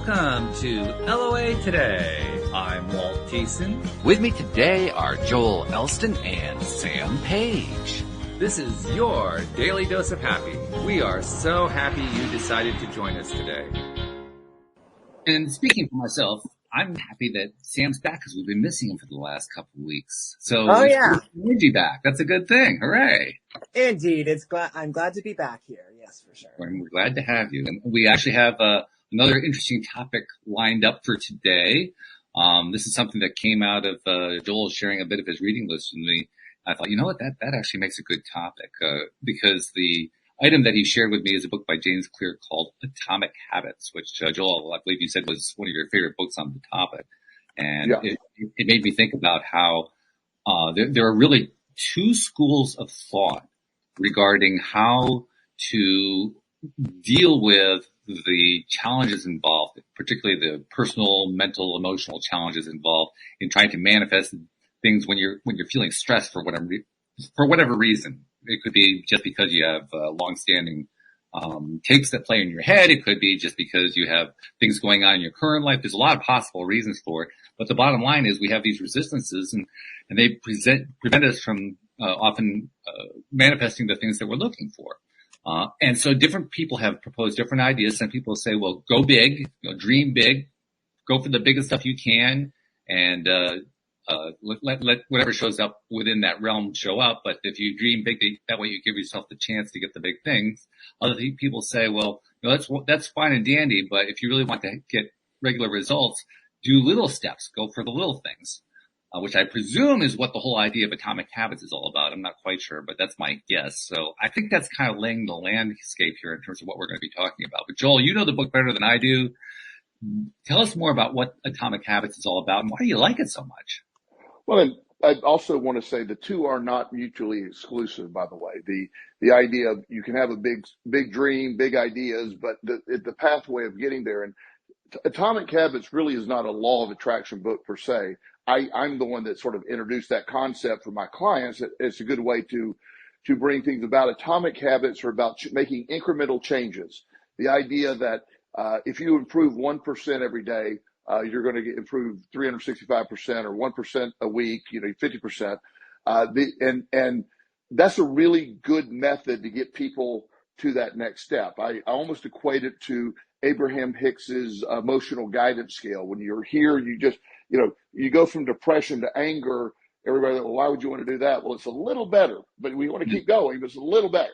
Welcome to LOA Today. I'm Walt Jason. With me today are Joel Elston and Sam Page. This is your Daily Dose of Happy. We are so happy you decided to join us today. And speaking for myself, I'm happy that Sam's back because we've been missing him for the last couple of weeks. So energy back. That's a good thing. Hooray. Indeed. I'm glad to be back here. Yes, for sure. And we're glad to have you. And we actually have another interesting topic lined up for today. This is something that came out of Joel sharing a bit of his reading list with me. I thought, you know what, that actually makes a good topic because the item that he shared with me is a book by James Clear called Atomic Habits, which Joel, I believe you said was one of your favorite books on the topic. And it made me think about how there are really two schools of thought regarding how to deal with the challenges involved, particularly the personal, mental, emotional challenges involved in trying to manifest things when you're feeling stressed for whatever reason. It could be just because you have long-standing tapes that play in your head. It could be just because you have things going on in your current life. There's a lot of possible reasons for it. But the bottom line is we have these resistances, and they prevent us from often manifesting the things that we're looking for. And so different people have proposed different ideas. Some people say, well, go big, dream big, go for the biggest stuff you can, and let whatever shows up within that realm show up. But if you dream big, that way you give yourself the chance to get the big things. Other people say, well, that's fine and dandy, but if you really want to get regular results, do little steps, go for the little things, which I presume is what the whole idea of Atomic Habits is all about. I'm not quite sure, but that's my guess. So I think that's kind of laying the landscape here in terms of what we're going to be talking about. But Joel, you know the book better than I do. Tell us more about what Atomic Habits is all about and why do you like it so much? Well, I also want to say the two are not mutually exclusive, by the way. The idea of you can have a big dream, big ideas, but the pathway of getting there. And Atomic Habits really is not a law of attraction book per se. I'm the one that sort of introduced that concept for my clients. It's a good way to bring things about. Atomic Habits are about making incremental changes. The idea that if you improve 1% every day, you're going to improve 365% or 1% a week, 50%. And that's a really good method to get people to that next step. I almost equate it to Abraham Hicks's emotional guidance scale. When you're here, you just, you go from depression to anger. Everybody, well, why would you want to do that? Well, it's a little better, but we want to keep going, but it's a little better.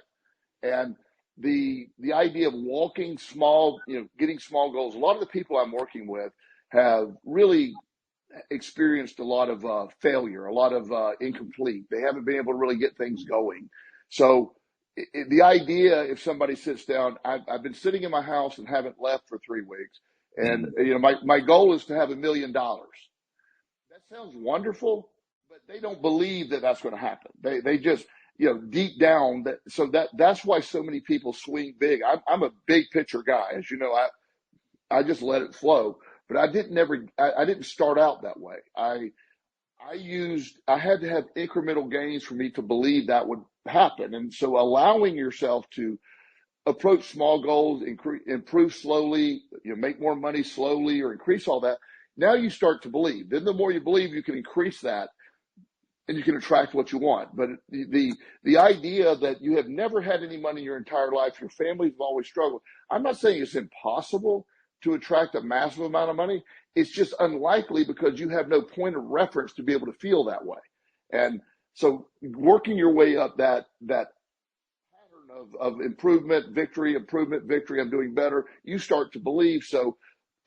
And the idea of walking small, getting small goals. A lot of the people I'm working with have really experienced a lot of failure, a lot of incomplete. They haven't been able to really get things going. So the idea, if somebody sits down, I've been sitting in my house and haven't left for 3 weeks. And, my goal is to have $1 million. That sounds wonderful, but they don't believe that that's going to happen. They just, deep down that's why so many people swing big. I'm a big picture guy. As you know, I just let it flow. But I didn't start out that way. I had to have incremental gains for me to believe that would happen. And so allowing yourself to approach small goals, improve slowly, make more money slowly or increase all that. Now you start to believe. Then the more you believe, you can increase that and you can attract what you want. But the idea that you have never had any money in your entire life, your family's always struggled. I'm not saying it's impossible to attract a massive amount of money. It's just unlikely because you have no point of reference to be able to feel that way. And so working your way up that pattern of improvement, victory, I'm doing better, you start to believe. So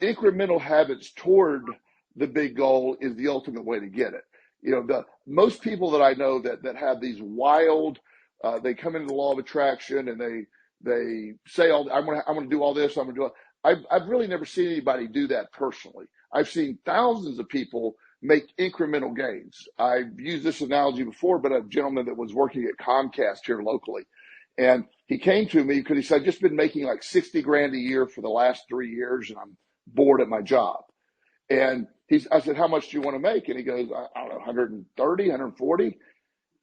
incremental habits toward the big goal is the ultimate way to get it. Most people that I know that have these wild, they come into the law of attraction and they say, I'm going to do all this, I'm going to do it. I've really never seen anybody do that personally. I've seen thousands of people make incremental gains. I've used this analogy before, but a gentleman that was working at Comcast here locally, and he came to me because he said, I've just been making like 60 grand a year for the last 3 years, and I'm bored at my job. And I said, how much do you want to make? And he goes, I don't know, 130, 140.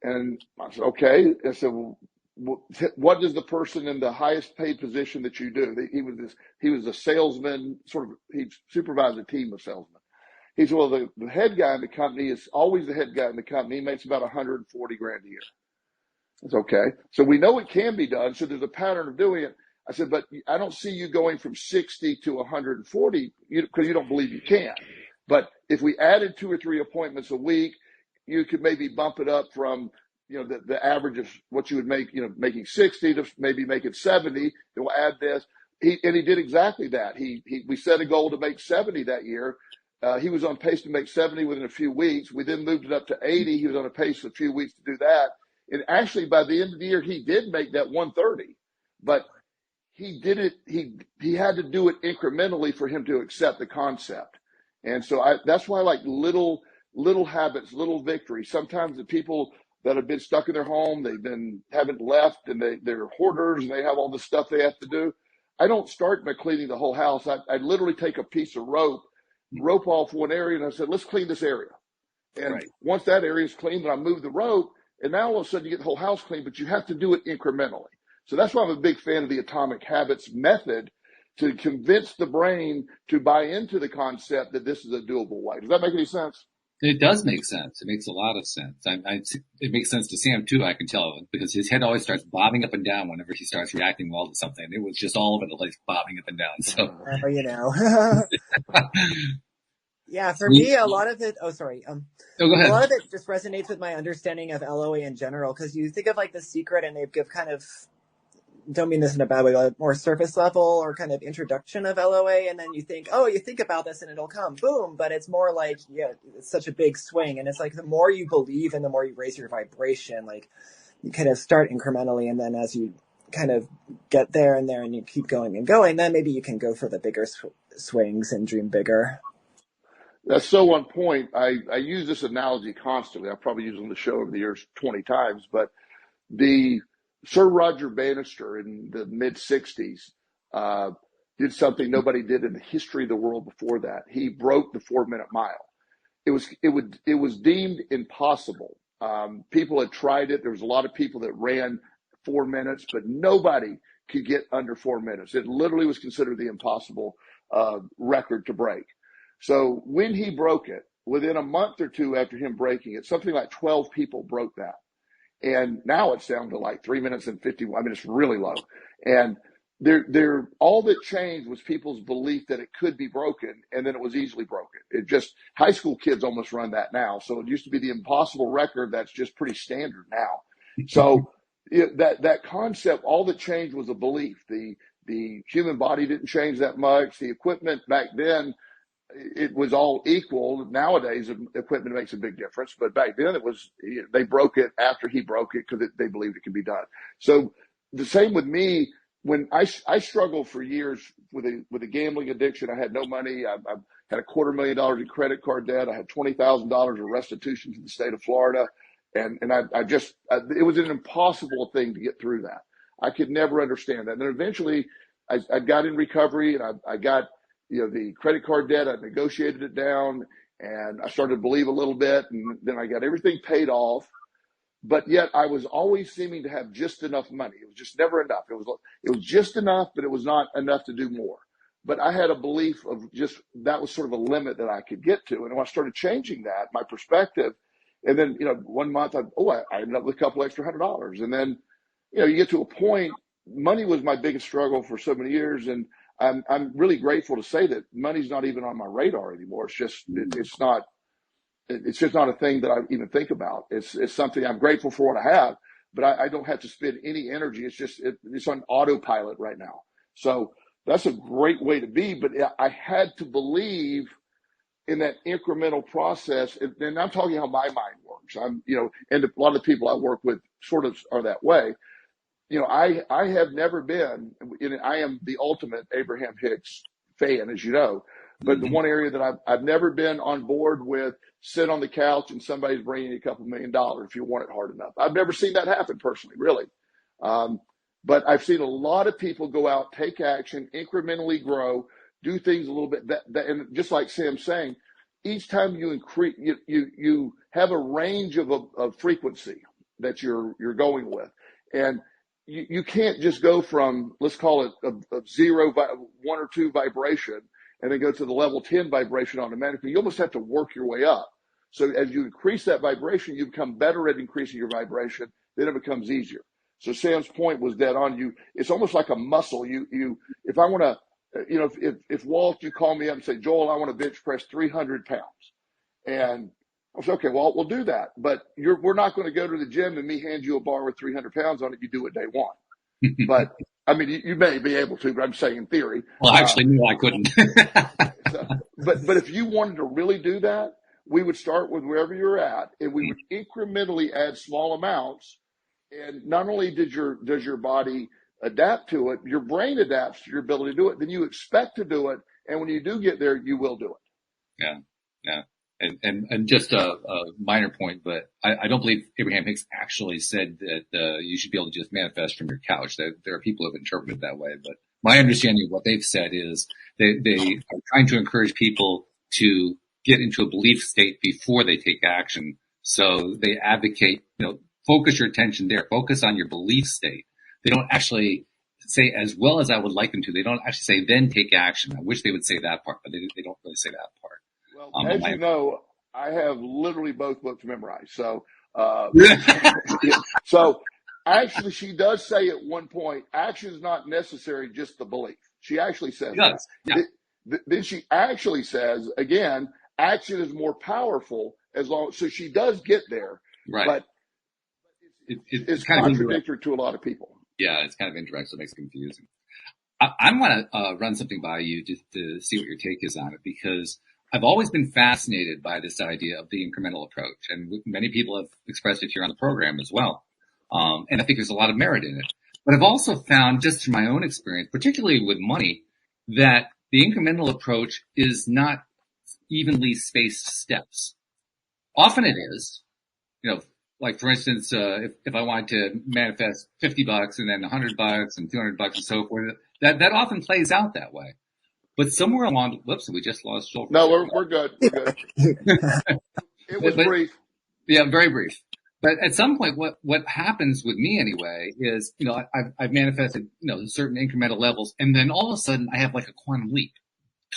And I said, okay. I said, well, what does the person in the highest paid position that you do? He was a salesman, he supervised a team of salesmen. He said, well, the head guy in the company is always the head guy in the company. He makes about 140 grand a year. That's okay. So we know it can be done. So there's a pattern of doing it. I said, but I don't see you going from 60 to 140 because you don't believe you can. But if we added 2 or 3 appointments a week, you could maybe bump it up from, the average of what you would make, making 60 to maybe make it 70. It will add this. He did exactly that. We set a goal to make 70 that year. He was on pace to make 70 within a few weeks. We then moved it up to 80. He was on a pace a few weeks to do that. And actually, by the end of the year, he did make that 130. But he did it. He had to do it incrementally for him to accept the concept. And so that's why I like little habits, little victories. Sometimes the people that have been stuck in their home, haven't left, and they're hoarders, and they have all the stuff they have to do. I don't start by cleaning the whole house. I literally take a piece of rope off one area, and I said, let's clean this area. And Right. once that area is clean, then I move the rope, and now all of a sudden you get the whole house clean, but you have to do it incrementally. So that's why I'm a big fan of the Atomic Habits method, to convince the brain to buy into the concept that this is a doable way. Does that make any sense? It does make sense. It makes a lot of sense. It makes sense to Sam too, I can tell, because his head always starts bobbing up and down whenever he starts reacting well to something. It was just all over the place, bobbing up and down. So, Yeah, for me, a lot of it, go ahead. a lot of it just resonates with my understanding of LOA in general, because you think of like The Secret and they give kind of, don't mean this in a bad way, but more surface level or kind of introduction of LOA, and then you think about this and it'll come, boom, but it's more like, it's such a big swing, and it's like the more you believe and the more you raise your vibration, like you kind of start incrementally, and then as you kind of get there and you keep going and going, then maybe you can go for the bigger swings and dream bigger. That's so on point. I use this analogy constantly. I've probably used it on the show over the years 20 times, but the Sir Roger Bannister in the mid 60s did something nobody did in the history of the world before that. He broke the 4-minute mile. It was deemed impossible. People had tried it. There was a lot of people that ran 4 minutes, but nobody could get under 4 minutes. It literally was considered the impossible record to break. So when he broke it, within a month or two after him breaking it, something like 12 people broke that. And now it's down to like 3 minutes and 51. I mean, it's really low. And all that changed was people's belief that it could be broken, and then it was easily broken. High school kids almost run that now. So it used to be the impossible record. That's just pretty standard now. So that concept, all that changed was a belief. The human body didn't change that much. The equipment back then, it was all equal. Nowadays, equipment makes a big difference, but back then they broke it after he broke it because they believed it could be done. So the same with me. When I struggled for years with a gambling addiction, I had no money. I had $250,000 in credit card debt. I had $20,000 of restitution to the state of Florida, and it was an impossible thing to get through that. I could never understand that. And then eventually, I got in recovery, and I got the credit card debt. I negotiated it down, and I started to believe a little bit, and then I got everything paid off. But yet I was always seeming to have just enough money. It was just never enough. It was just enough, but it was not enough to do more. But I had a belief of that was sort of a limit that I could get to. And when I started changing that, my perspective, and then, 1 month, I ended up with a couple extra $100. And then, you get to a point, money was my biggest struggle for so many years. And I'm really grateful to say that money's not even on my radar anymore. It's just not a thing that I even think about. It's something I'm grateful for what I have, but I don't have to spend any energy. It's on autopilot right now. So that's a great way to be, but I had to believe in that incremental process. And I'm talking how my mind works. And a lot of the people I work with sort of are that way. I have never been, I am the ultimate Abraham Hicks fan, as you know, but the one area that I've never been on board with, sit on the couch and somebody's bringing you a couple $1 million if you want it hard enough. I've never seen that happen personally, really. But I've seen a lot of people go out, take action, incrementally grow, do things a little bit. And just like Sam's saying, each time you increase, you have a range of frequency that you're going with. And you can't just go from, let's call it a zero, one or two vibration, and then go to the level 10 vibration automatically. You almost have to work your way up. So as you increase that vibration, you become better at increasing your vibration. Then it becomes easier. So Sam's point was dead on. It's almost like a muscle. If I want to, if Walt, you call me up and say, Joel, I want to bench press 300 pounds. And I said, okay, well, we'll do that. But we're not going to go to the gym and me hand you a bar with 300 pounds on it. You do it day one. But I mean, you may be able to, but I'm saying in theory. Well, actually, no, I couldn't. But if you wanted to really do that, we would start with wherever you're at, and we would incrementally add small amounts. And not only does your body adapt to it, your brain adapts to your ability to do it. Then you expect to do it, and when you do get there, you will do it. Yeah. And just a minor point, but I don't believe Abraham Hicks actually said that you should be able to just manifest from your couch. There are people who have interpreted it that way, but my understanding of what they've said is they are trying to encourage people to get into a belief state before they take action. So they advocate, focus your attention there, focus on your belief state. They don't actually say, as well as I would like them to, they don't actually say then take action. I wish they would say that part, but they don't really say that part. Well, as you know, I have literally both books memorized. So, so actually she does say at one point, action is not necessary, just the belief. She actually says that. Yeah. Then she actually says, again, action is more powerful so she does get there. Right. But it's kind of contradictory to a lot of people. Yeah, it's kind of indirect, so it makes it confusing. I want to run something by you just to see what your take is on it, because I've always been fascinated by this idea of the incremental approach, and many people have expressed it here on the program as well. And I think there's a lot of merit in it. But I've also found, just from my own experience, particularly with money, that the incremental approach is not evenly spaced steps. Often it is, like for instance, if I wanted to manifest $50 and then $100 and $200 and so forth, that often plays out that way. But somewhere along, whoops, we just lost Joel. No, we're good. We're good. It was brief. Yeah, very brief. But at some point, what happens with me anyway is, I've manifested, certain incremental levels, and then all of a sudden I have like a quantum leap.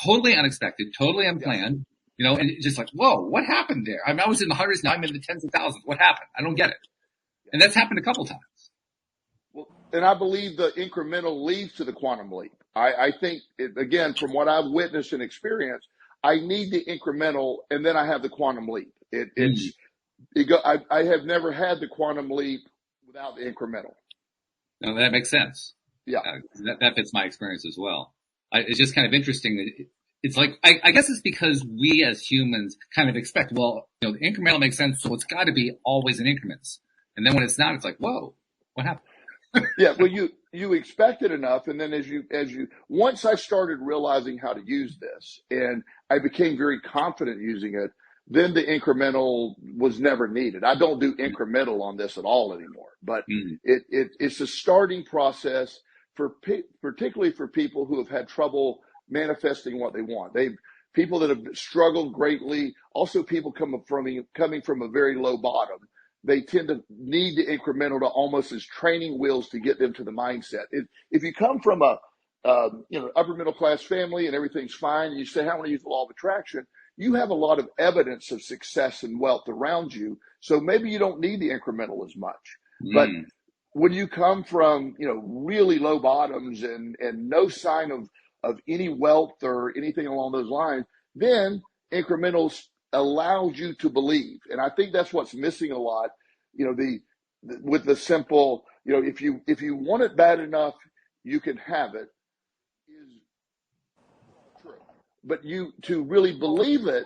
Totally unexpected, totally unplanned, and it's just like, whoa, what happened there? I was in the hundreds, now I'm in the tens of thousands. What happened? I don't get it. And that's happened a couple times. Well, and I believe the incremental leads to the quantum leap. I think, again, from what I've witnessed and experienced, I need the incremental, and then I have the quantum leap. I have never had the quantum leap without the incremental. No, that makes sense. Yeah. That fits my experience as well. It's just kind of interesting. It's like, I guess it's because we as humans kind of expect, the incremental makes sense, so it's got to be always in increments. And then when it's not, it's like, whoa, what happened? Yeah, well, you expect it enough, and then once I started realizing how to use this, and I became very confident using it, then the incremental was never needed. I don't do incremental on this at all anymore, but it's a starting process particularly for people who have had trouble manifesting what they want. People that have struggled greatly, also people coming from a very low bottom. They tend to need the incremental to almost as training wheels to get them to the mindset. If you come from a upper middle class family and everything's fine, and you say, I want to use the law of attraction, you have a lot of evidence of success and wealth around you. So maybe you don't need the incremental as much. But when you come from, really low bottoms and no sign of any wealth or anything along those lines, then incrementals allows you to believe. And I think that's what's missing a lot, with the simple, if you want it bad enough, you can have it, is true. But to really believe it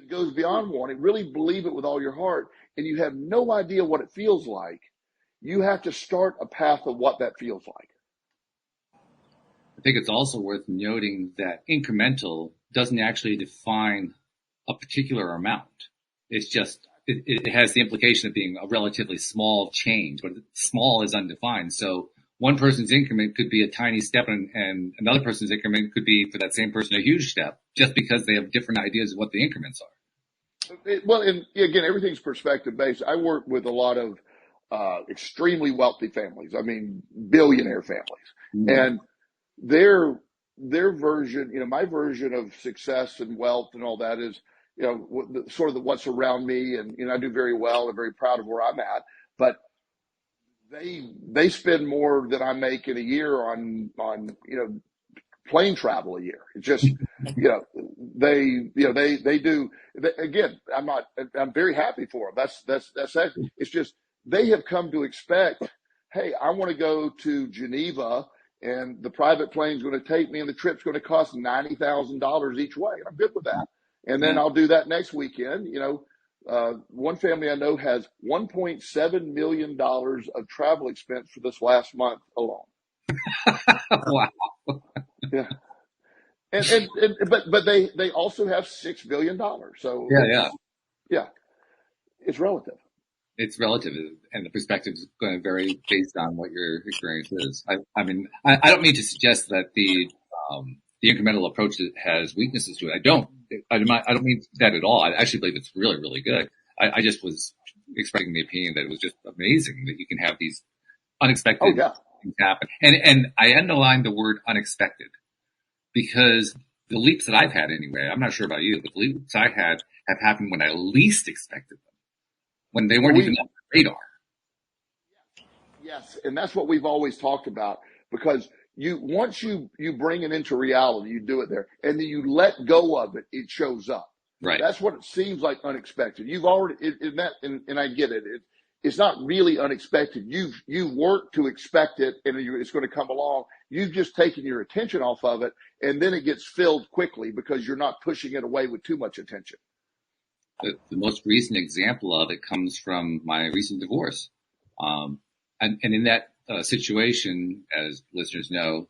goes beyond wanting. Really believe it with all your heart, and you have no idea what it feels like. You have to start a path of what that feels like. I think it's also worth noting that incremental doesn't actually define a particular amount. It's just, it has the implication of being a relatively small change, but small is undefined. So one person's increment could be a tiny step, and another person's increment could be, for that same person, a huge step, just because they have different ideas of what the increments are. Well, and again, everything's perspective based. I work with a lot of extremely wealthy families. I mean, billionaire families. Mm. And their version, my version of success and wealth and all that is, sort of what's around me. And, I do very well and very proud of where I'm at, but they spend more than I make in a year on, plane travel a year. It's just, they do. Again, I'm very happy for them. That's actually, it's just, they have come to expect, hey, I want to go to Geneva and the private plane's going to take me and the trip's going to cost $90,000 each way. I'm good with that. And then I'll do that next weekend. One family I know has $1.7 million of travel expense for this last month alone. Wow. Yeah. But they also have $6 billion. So yeah, it's relative. It's relative, and the perspective is going to vary based on what your experience is. I mean, I don't mean to suggest that the incremental approach has weaknesses to it. I don't mean that at all. I actually believe it's really, really good. I just was expressing the opinion that it was just amazing that you can have these unexpected things happen. And I underline the word unexpected because the leaps that I've had anyway, I'm not sure about you, but the leaps I had have happened when I least expected them, when they weren't even on the radar. Yes, and that's what we've always talked about, because once you bring it into reality, you do it there, and then you let go of it, it shows up. Right. That's what it seems like unexpected. You've already and I get it. It's not really unexpected. You've worked to expect it, and it's going to come along. You've just taken your attention off of it, and then it gets filled quickly because you're not pushing it away with too much attention. The most recent example of it comes from my recent divorce. And in that situation, as listeners know,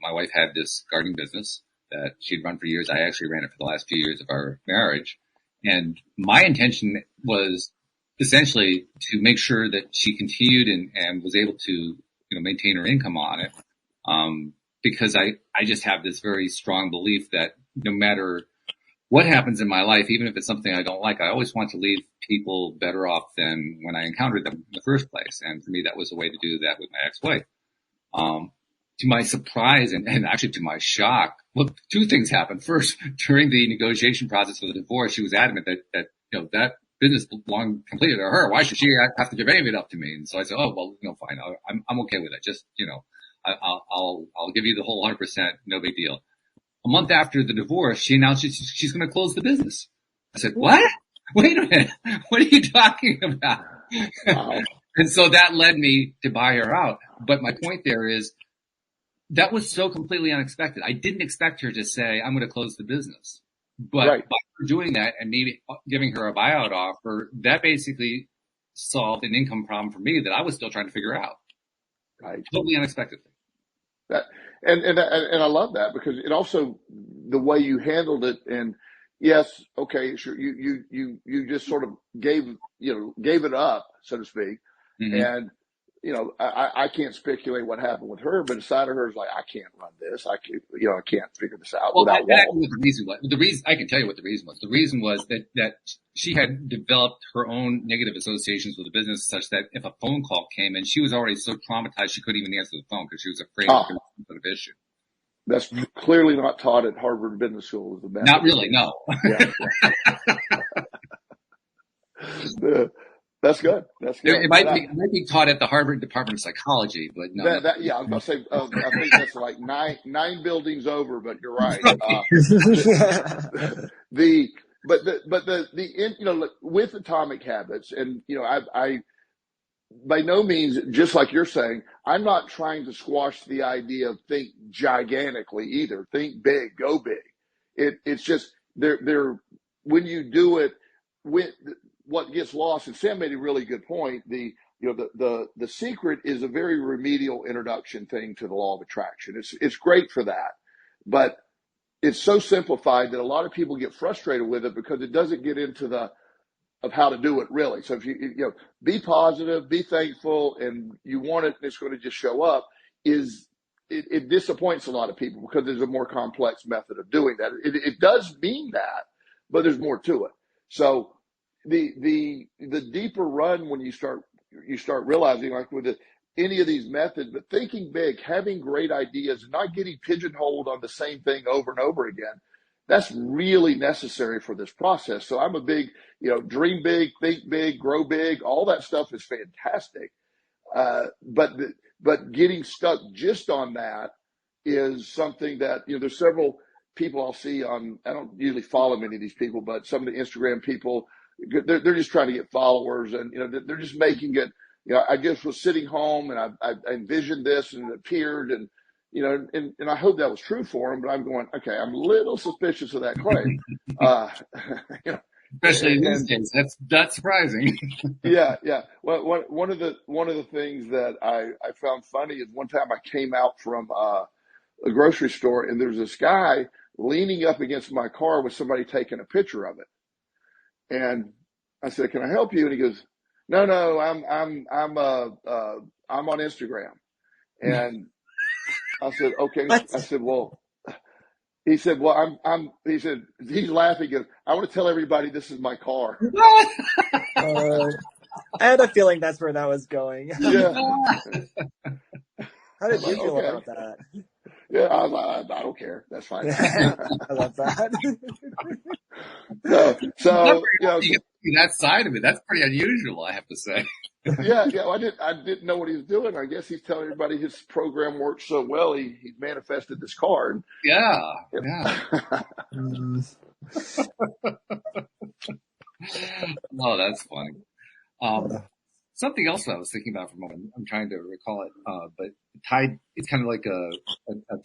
my wife had this gardening business that she'd run for years. I actually ran it for the last few years of our marriage. And my intention was essentially to make sure that she continued and was able to, maintain her income on it. Because I just have this very strong belief that no matter what happens in my life, even if it's something I don't like, I always want to leave people better off than when I encountered them in the first place. And for me, that was a way to do that with my ex-wife. To my surprise and actually to my shock, well, two things happened. First, during the negotiation process for the divorce, she was adamant that business belonged completely to her. Why should she have to give any of it up to me? And so I said, oh, well, fine. I'm okay with it. Just, I'll give you the whole 100%. No big deal. A month after the divorce, she announced she's going to close the business. I said, what? Wait a minute. What are you talking about? Wow. And so that led me to buy her out. But my point there is that was so completely unexpected. I didn't expect her to say, I'm going to close the business. But by her doing that and me giving her a buyout offer, that basically solved an income problem for me that I was still trying to figure out. Right. Totally unexpectedly. And I love that, because it also, the way you handled it, and yes, okay, sure, you just sort of gave it up, so to speak. Mm-hmm. And, I can't speculate what happened with her, but inside of her is like, I can't run this. I can't figure this out without Walt. The reason was. The reason, I can tell you what the reason was. The reason was that she had developed her own negative associations with the business, such that if a phone call came in, she was already so traumatized she couldn't even answer the phone because she was afraid of some sort of issue. That's clearly not taught at Harvard Business School. Not really, no. Yeah. That's good. It might be taught at the Harvard Department of Psychology, but no. I was going to say, I think that's like nine buildings over, but you're right. With Atomic Habits, and I by no means, just like you're saying, I'm not trying to squash the idea of think gigantically either. Think big, go big. It's just there when you do it with. What gets lost, and Sam made a really good point. The secret is a very remedial introduction thing to the law of attraction. It's great for that, but it's so simplified that a lot of people get frustrated with it because it doesn't get into of how to do it really. So if you be positive, be thankful, and you want it, and it's going to just show up. It disappoints a lot of people because there's a more complex method of doing that. It does mean that, but there's more to it. So the deeper run when you start you start realizing, like with any of these methods, but thinking big, having great ideas, not getting pigeonholed on the same thing over and over again. That's really necessary for this process. So I'm a big, dream big, think big, grow big. All that stuff is fantastic. But getting stuck just on that is something that, there's several people I'll see on, I don't usually follow many of these people, but some of the Instagram people, they're just trying to get followers, and, they're just making it, I just was sitting home and I envisioned this and it appeared, and, and I hope that was true for them, but I'm going, okay, I'm a little suspicious of that claim. Especially in these days, that's surprising. Yeah. Well, one of the things that I found funny is one time I came out from a grocery store, and there's this guy leaning up against my car with somebody taking a picture of it. And I said, "Can I help you?" And he goes, "No, I'm on Instagram." And I said, "Okay." What? I said, "Well," he said, "Well, he said, he's laughing. He goes, I want to tell everybody this is my car." I had a feeling that's where that was going. Yeah. How did you feel Okay. about that? Yeah, I don't care. That's fine. I love that. So You get to see that side of it. That's pretty unusual, I have to say. yeah. I didn't know what he was doing. I guess he's telling everybody his program works so well. He manifested this card. Yeah. Oh, that's funny. Something else I was thinking about for a moment. I'm trying to recall it, but it's kind of like a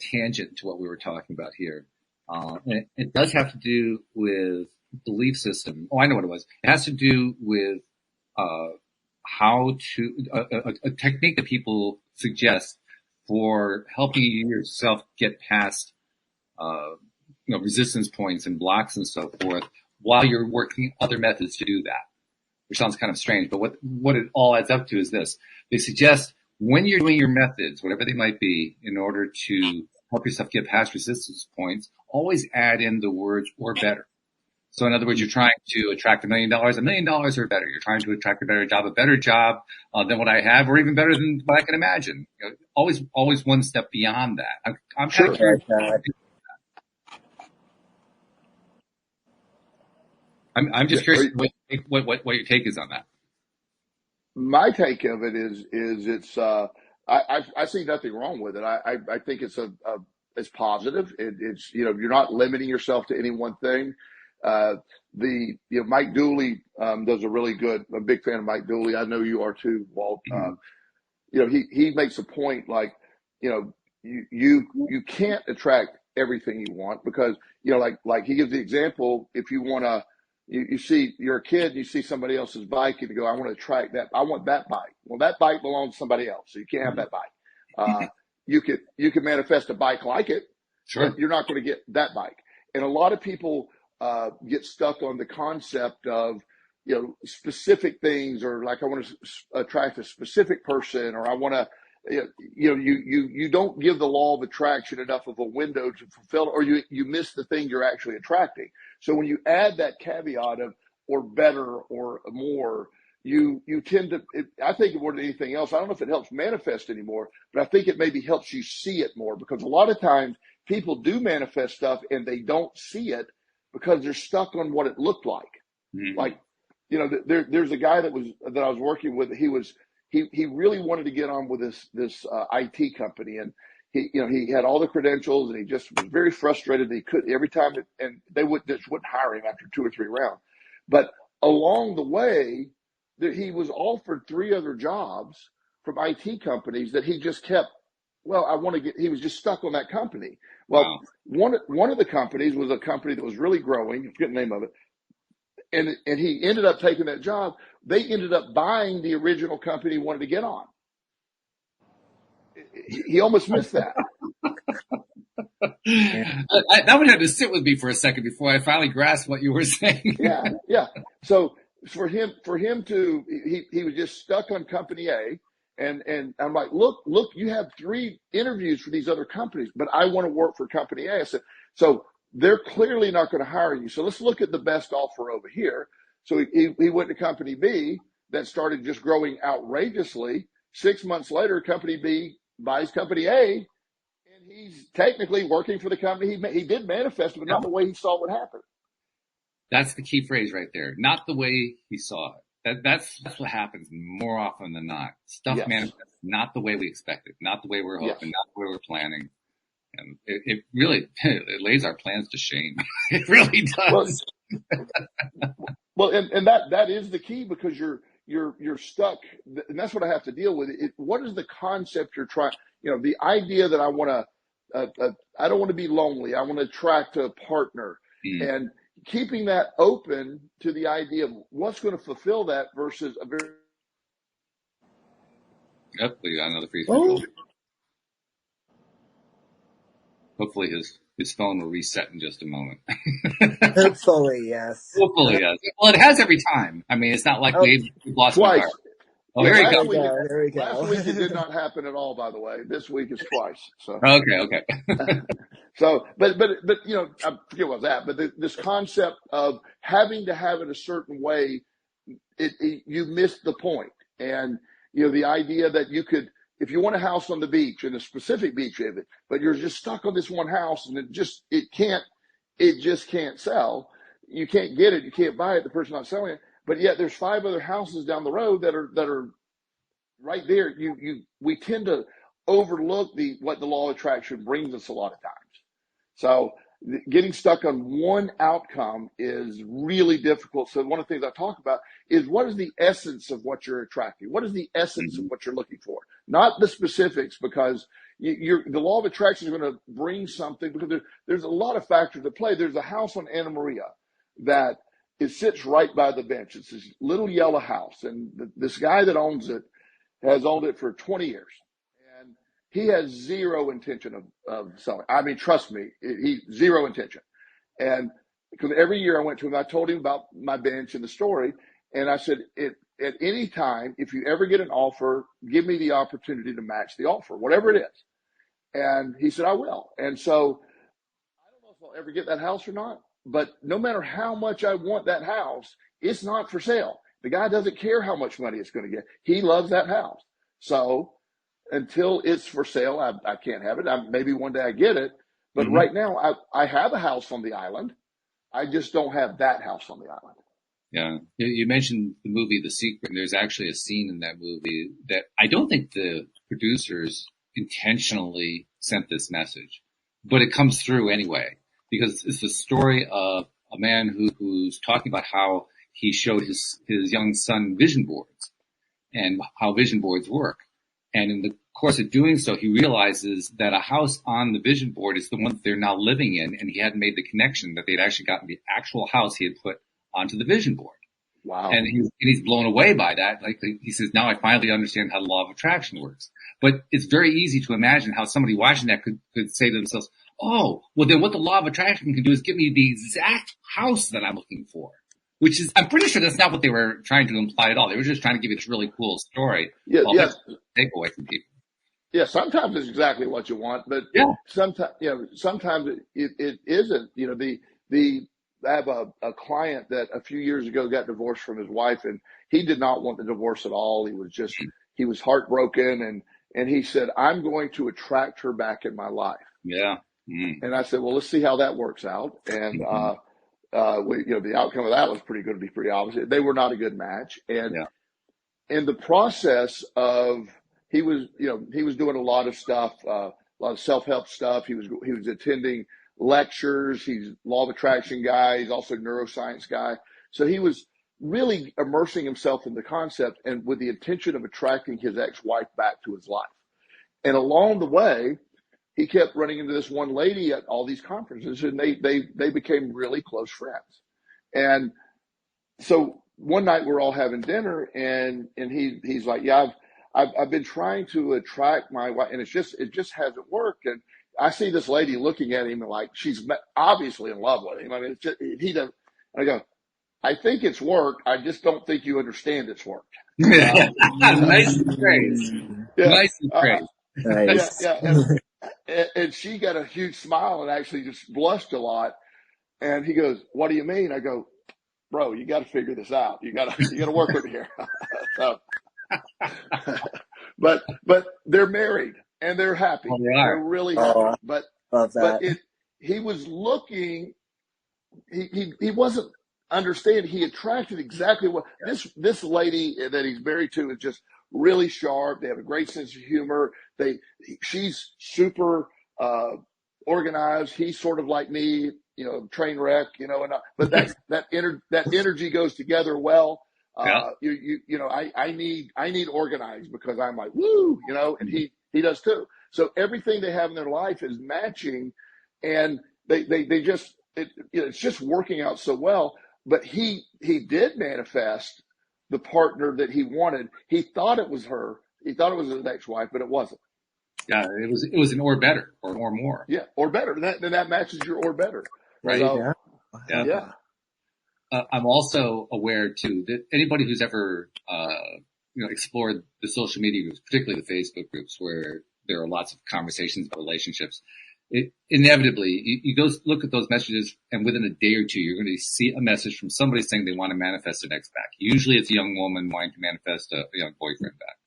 tangent to what we were talking about here. And it does have to do with belief system. Oh, I know what it was. It has to do with how to a technique that people suggest for helping yourself get past resistance points and blocks and so forth while you're working other methods to do that. Which sounds kind of strange, but what it all adds up to is this. They suggest when you're doing your methods, whatever they might be, in order to help yourself get past resistance points, always add in the words "or better." So in other words, you're trying to attract $1 million, $1 million or better. You're trying to attract a better job than what I have, or even better than what I can imagine. Always one step beyond that. I'm Sure. kind of curious. I'm just curious what your take is on that. My take of it is it's I see nothing wrong with it. I think it's it's positive. It's you're not limiting yourself to any one thing. Mike Dooley does a really good. I'm a big fan of Mike Dooley. I know you are too, Walt. He makes a point like you can't attract everything you want, because like he gives the example, if you want to. You see, you're a kid, you see somebody else's bike, and you go, I want to attract that. I want that bike. Well, that bike belongs to somebody else, so you can't have that bike. You could manifest a bike like it, Sure. but you're not going to get that bike. And a lot of people get stuck on the concept of specific things, or like I want to attract a specific person, or I want to. You don't give the law of attraction enough of a window to fulfill, or you miss the thing you're actually attracting. So when you add that caveat of or better or more, you tend to. I think more than anything else, I don't know if it helps manifest anymore, but I think it maybe helps you see it more, because a lot of times people do manifest stuff and they don't see it because they're stuck on what it looked like. Mm-hmm. Like there's a guy that I was working with. He really wanted to get on with this IT company, and he had all the credentials, and he just was very frustrated that he couldn't every time, and they wouldn't hire him after 2 or 3 rounds. But along the way, he was offered 3 other jobs from IT companies that he just kept. Well, he was just stuck on that company. Well, wow. One of the companies was a company that was really growing. I forget the name of it. And he ended up taking that job. They ended up buying the original company he wanted to get on. He almost missed that. That would have to sit with me for a second before I finally grasped what you were saying. Yeah. So for him to, he was just stuck on company A. And I'm like, look, you have 3 interviews for these other companies, but I want to work for company A. I said, so they're clearly not going to hire you. So let's look at the best offer over here. So he went to company B, that started just growing outrageously. 6 months later, company B buys company A, and he's technically working for the company. He did manifest it, but not the way he saw what happened. That's the key phrase right there. Not the way he saw it. That's what happens more often than not. Stuff manifests not the way we expected, not the way we're hoping, not the way we're planning. And it really it lays our plans to shame. It really does. Well, and that is the key, because you're stuck, and that's what I have to deal with. What is the concept you're trying? The idea that I want to, I don't want to be lonely. I want to attract a partner, and keeping that open to the idea of what's going to fulfill that versus a very. Yep, we got another free control. Hopefully his phone will reset in just a moment. Hopefully, yes. Hopefully, yes. Well, it has every time. I mean, it's not like we've lost twice. Oh, here you go. There we go. Last week it did not happen at all, by the way. This week is twice. So okay. So, but I forget what was that. But this concept of having to have it a certain way, you missed the point. And the idea that you could, if you want a house on the beach, in a specific beach of it, but you're just stuck on this one house, and it just can't sell. You can't get it. You can't buy it. The person's not selling it. But yet there's 5 other houses down the road that are right there. We tend to overlook what the law of attraction brings us a lot of times. So getting stuck on one outcome is really difficult. So one of the things I talk about is, what is the essence of what you're attracting? What is the essence of what you're looking for? Not the specifics, because the law of attraction is going to bring something, because there's a lot of factors at play. There's a house on Anna Maria that it sits right by the bench. It's this little yellow house, and this guy that owns it has owned it for 20 years, and he has zero intention of selling. I mean, trust me, he zero intention. And because every year I went to him, I told him about my bench and the story, and I said, at any time, if you ever get an offer, give me the opportunity to match the offer, whatever it is. And he said, I will. And so I don't know if I'll ever get that house or not. But no matter how much I want that house, it's not for sale. The guy doesn't care how much money it's going to get. He loves that house. So until it's for sale, I can't have it. Maybe one day I get it. But right now, I have a house on the island. I just don't have that house on the island. Yeah. You mentioned the movie The Secret, and there's actually a scene in that movie that I don't think the producers intentionally sent this message, but it comes through anyway. Because it's the story of a man who's talking about how he showed his young son vision boards and how vision boards work. And in the course of doing so, he realizes that a house on the vision board is the one that they're now living in, and he hadn't made the connection that they'd actually gotten the actual house he had put onto the vision board. Wow. And he's blown away by that. Like he says, now I finally understand how the law of attraction works. But it's very easy to imagine how somebody watching that could say to themselves, oh, well then what the law of attraction can do is give me the exact house that I'm looking for. Which is, I'm pretty sure that's not what they were trying to imply at all. They were just trying to give you this really cool story. Yeah. Take away from people. Yeah, sometimes it's exactly what you want, but sometimes it isn't. I have a client that a few years ago got divorced from his wife, and he did not want the divorce at all. He was heartbroken, and he said, I'm going to attract her back in my life. Yeah. And I said, well, let's see how that works out. And, the outcome of that was pretty good to be pretty obvious. They were not a good match. And in the process of, he was doing a lot of stuff, a lot of self-help stuff. He was attending lectures. He's law of attraction guy. He's also a neuroscience guy. So he was really immersing himself in the concept, and with the intention of attracting his ex-wife back to his life. And along the way, he kept running into this one lady at all these conferences, and they became really close friends. And so one night we're all having dinner, and he's like, yeah, I've been trying to attract my wife, and it just hasn't worked. And I see this lady looking at him like she's obviously in love with him. I mean, it's just, he doesn't. I go, I think it's worked. I just don't think you understand it's worked. Nice phrase. Nice phrase. Nice. And she got a huge smile and actually just blushed a lot. And he goes, what do you mean? I go, bro, you got to figure this out. You got to work with me here. So, but they're married and they're happy. Well, they They're are. really happy. Oh, But love but that. he was looking. He wasn't understanding. He attracted exactly what this lady that he's married to is just really sharp. They have a great sense of humor. She's super organized. He's sort of like me, train wreck, but that energy goes together well. Yeah. I need organized because I'm like, woo, and he does too. So everything they have in their life is matching, and they just, it's just working out so well. But he did manifest the partner that he wanted. He thought it was her. He thought it was his ex-wife, but it wasn't. Yeah. It was an or better or more. Yeah, or better. Then that matches your or better. Right. So, Yeah. yeah. I'm also aware too that anybody who's ever, explored the social media groups, particularly the Facebook groups where there are lots of conversations about relationships, inevitably you go look at those messages, and within a day or two, you're going to see a message from somebody saying they want to manifest an ex back. Usually it's a young woman wanting to manifest a young boyfriend back.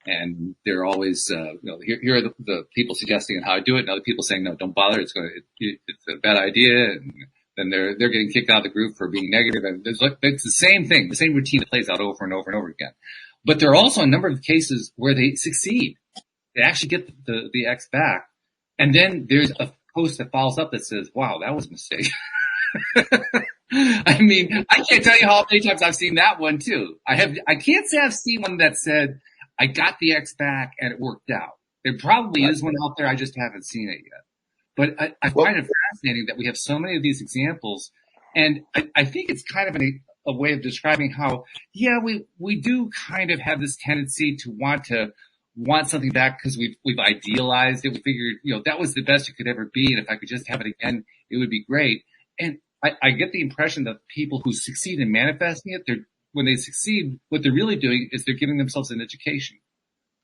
And they're always, here are the people suggesting how to do it, and other people saying, no, don't bother. It's a bad idea. And then they're getting kicked out of the group for being negative. And it's the same thing, the same routine that plays out over and over and over again. But there are also a number of cases where they succeed. They actually get the ex back. And then there's a post that follows up that says, wow, that was a mistake. I mean, I can't tell you how many times I've seen that one too. I can't say I've seen one that said, I got the ex back and it worked out. There probably is one out there. I just haven't seen it yet. But I find it fascinating that we have so many of these examples. And I think it's kind of a way of describing how, yeah, we do kind of have this tendency to want something back because we've idealized it. We figured, that was the best it could ever be. And if I could just have it again, it would be great. And I get the impression that people who succeed in manifesting it, when they succeed, what they're really doing is they're giving themselves an education.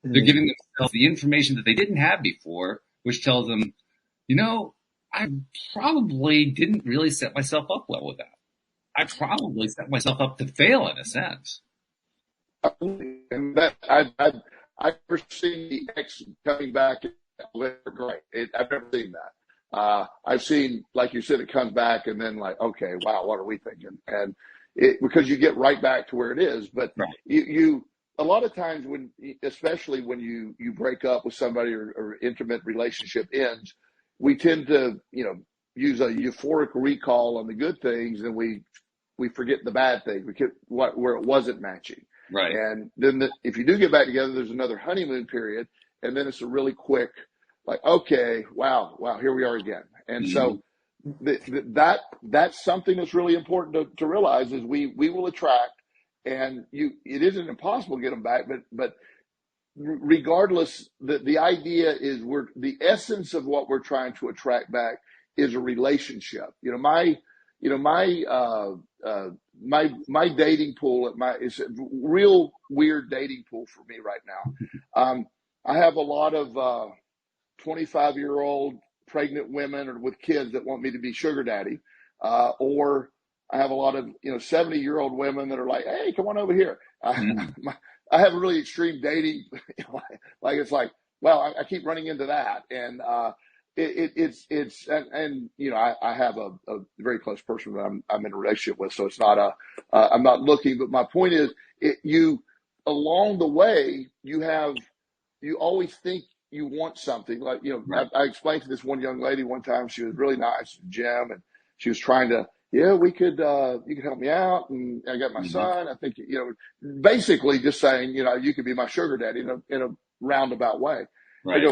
They're giving themselves the information that they didn't have before, which tells them, I probably didn't really set myself up well with that. I probably set myself up to fail in a sense. And that I've never seen the ex coming back and great. I've never seen that. I've seen, like you said, it comes back and then like, okay, wow, what are we thinking? And because you get right back to where it is. But right. you a lot of times especially when you break up with somebody or intimate relationship ends, we tend to, use a euphoric recall on the good things, and we forget the bad things. We get where it wasn't matching. Right. And then if you do get back together, there's another honeymoon period, and then it's a really quick, like, okay, wow, here we are again. And so that's something that's really important to realize is we will attract, and it isn't impossible to get them back, but regardless, the idea is the essence of what we're trying to attract back is a relationship. My dating pool is a real weird dating pool for me right now. I have a lot of 25-year-old pregnant women or with kids that want me to be sugar daddy, or I have a lot of 70-year-old women that are like, hey, come on over here. I have a really extreme dating, like it's like, well, I keep running into that, and I have a very close person that I'm in a relationship with, so it's not I'm not looking, but my point is, along the way, you always think you want something, like, right. I explained to this one young lady one time, she was really nice, Jim, and she was trying to, you could help me out, and I got my son. I think, basically just saying, you could be my sugar daddy in a roundabout way. Right.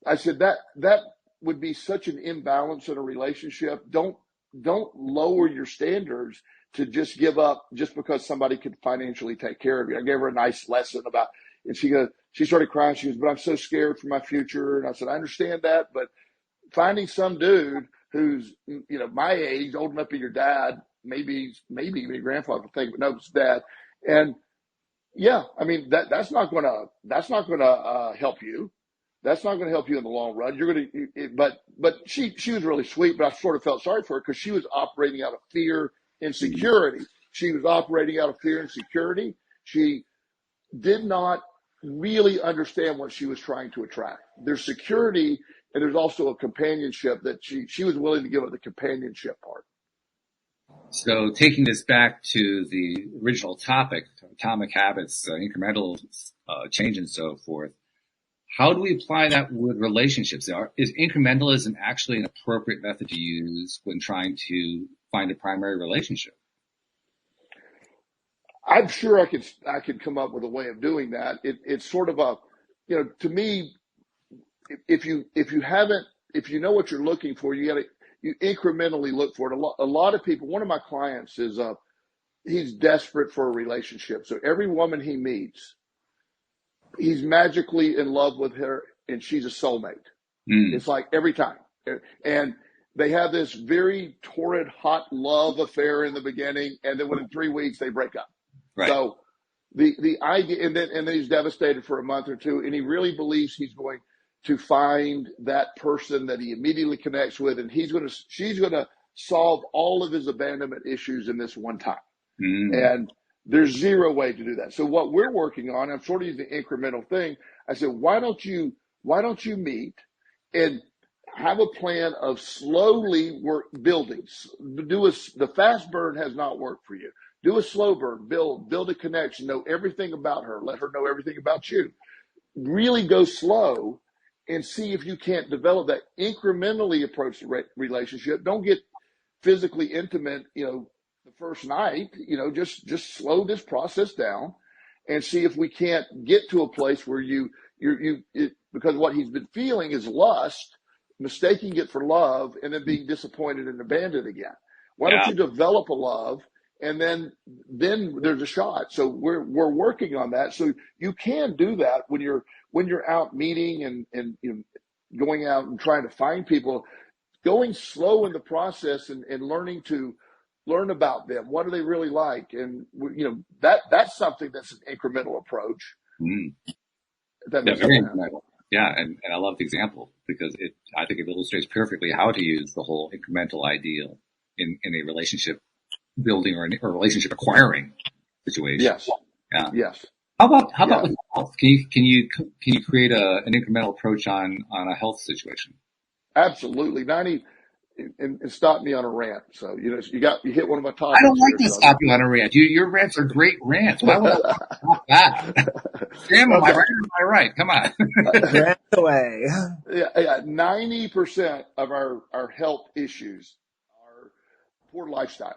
I said that would be such an imbalance in a relationship. Don't lower your standards to just give up just because somebody could financially take care of you. I gave her a nice lesson about, and she started crying. She goes, but I'm so scared for my future. And I said, I understand that, but finding some dude who's, my age, old enough to be your dad, maybe your grandfather, I think, but no, it's dad. And yeah, I mean, that's not going to help you. That's not going to help you in the long run. You're going to, but she was really sweet, but I sort of felt sorry for her because she was operating out of fear insecurity. She was operating out of fear and security. She did not really understand what she was trying to attract. There's security, and there's also a companionship that she was willing to give up the companionship part. So taking this back to the original topic, atomic habits, incremental change and so forth, how do we apply that with relationships? Is incrementalism actually an appropriate method to use when trying to find a primary relationship? I'm sure I could come up with a way of doing that. It's sort of a, to me, if you know what you're looking for, you incrementally look for it. A lot of people, one of my clients is he's desperate for a relationship. So every woman he meets, he's magically in love with her, and she's a soulmate. It's like every time. And they have this very torrid, hot love affair in the beginning, and then within 3 weeks they break up. Right. So the idea, and then he's devastated for a month or two, and he really believes he's going to find that person that he immediately connects with, and she's going to solve all of his abandonment issues in this one time. And there's zero way to do that. So what we're working on, I'm sort of using the incremental thing. I said, why don't you meet and have a plan of slowly building. The fast burn has not worked for you. Do a slow burn, build a connection, know everything about her, let her know everything about you. Really go slow and see if you can't develop that, incrementally approach the relationship. Don't get physically intimate, the first night, just slow this process down and see if we can't get to a place where because what he's been feeling is lust, mistaking it for love, and then being disappointed and abandoned again. Why don't you develop a love, and then there's a shot. So we're working on that. So you can do that when you're out meeting and going out and trying to find people, going slow in the process and learn about them. What do they really like? And that's something that's an incremental approach. That makes very sense. incremental. Yeah, and I love the example because I think it illustrates perfectly how to use the whole incremental ideal in a relationship building or a relationship acquiring situation. Yes. Yeah. Yes. How about with health? Can you create an incremental approach on a health situation? Absolutely. And stop me on a rant. So you hit one of my topics. I don't like to stop you on a rant. Your rants are great rants. Why would I stop that? Sam, am I right or am I right? Come on. Rant away. Yeah. 90% of our health issues are poor lifestyle.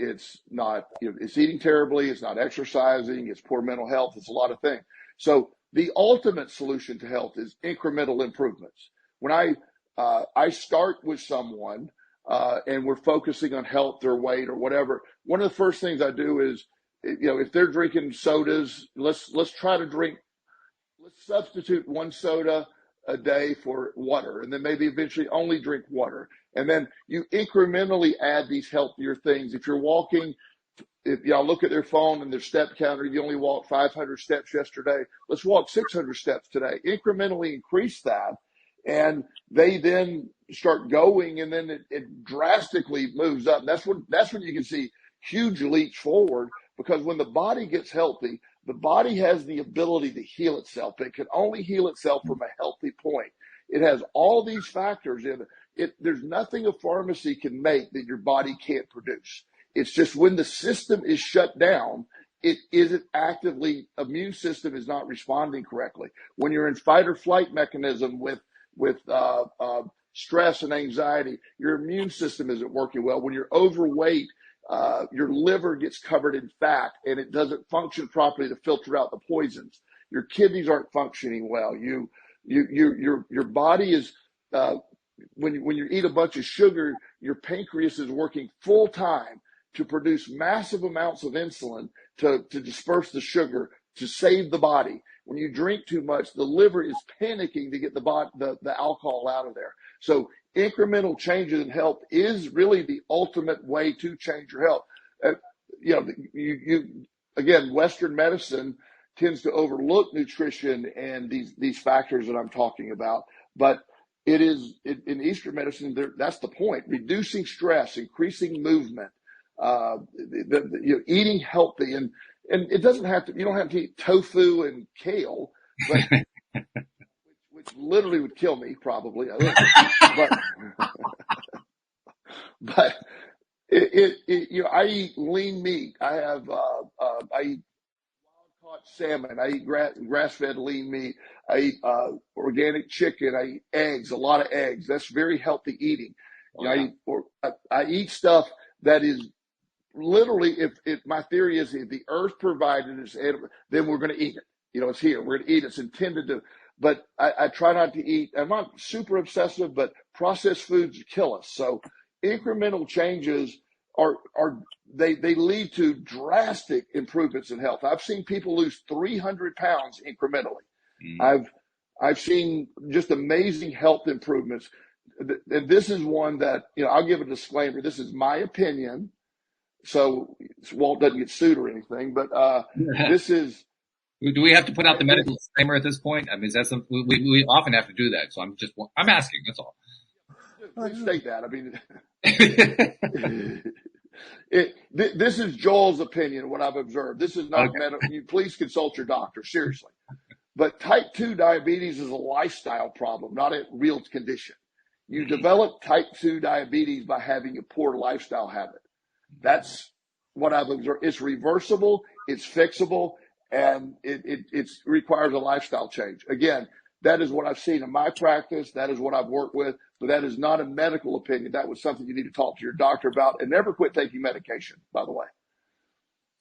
It's not, it's eating terribly. It's not exercising. It's poor mental health. It's a lot of things. So the ultimate solution to health is incremental improvements. When I start with someone and we're focusing on health, their weight or whatever, one of the first things I do is, if they're drinking sodas, let's substitute one soda a day for water, and then maybe eventually only drink water. And then you incrementally add these healthier things. If you're walking, if y'all look at their phone and their step counter, you only walked 500 steps yesterday. Let's walk 600 steps today. Incrementally increase that. And they then start going, and then it drastically moves up. That's when you can see huge leaps forward, because when the body gets healthy, the body has the ability to heal itself. It can only heal itself from a healthy point. It has all these factors in it. There's nothing a pharmacy can make that your body can't produce. It's just when the system is shut down, it isn't actively, immune system is not responding correctly. When you're in fight or flight mechanism with stress and anxiety, your immune system isn't working well. When you're overweight, your liver gets covered in fat and it doesn't function properly to filter out the poisons. Your kidneys aren't functioning well. Your body is, when you eat a bunch of sugar, your pancreas is working full time to produce massive amounts of insulin to disperse the sugar to save the body. When you drink too much, the liver is panicking to get the alcohol out of there. So incremental changes in health is really the ultimate way to change your health. Again, Western medicine tends to overlook nutrition and these factors that I'm talking about. But it is in Eastern medicine. That's the point: reducing stress, increasing movement, eating healthy, and it doesn't have to. You don't have to eat tofu and kale, but which literally would kill me probably. But but I eat lean meat. I eat caught salmon. I eat grass-fed lean meat. I eat organic chicken. I eat eggs, a lot of eggs. That's very healthy eating. I eat stuff that is literally, if my theory is if the earth provided us, then we're going to eat it. It's here. We're going to eat it. It's intended to. But I try not to eat. I'm not super obsessive, but processed foods kill us. So incremental changes they lead to drastic improvements in health. I've seen people lose 300 pounds incrementally. I've seen just amazing health improvements. And this is one that, I'll give a disclaimer. This is my opinion. So Walt doesn't get sued or anything, but this is. Do we have to put out the medical disclaimer at this point? I mean, is that something we often have to do that? So I'm asking. That's all. Please state that. I mean, this is Joel's opinion. What I've observed. This is not medical. You please consult your doctor. Seriously. But type 2 diabetes is a lifestyle problem, not a real condition. You develop type 2 diabetes by having a poor lifestyle habit. That's what I've observed. It's reversible, it's fixable, and it requires a lifestyle change. Again, that is what I've seen in my practice. That is what I've worked with, but that is not a medical opinion. That was something you need to talk to your doctor about, and never quit taking medication, by the way.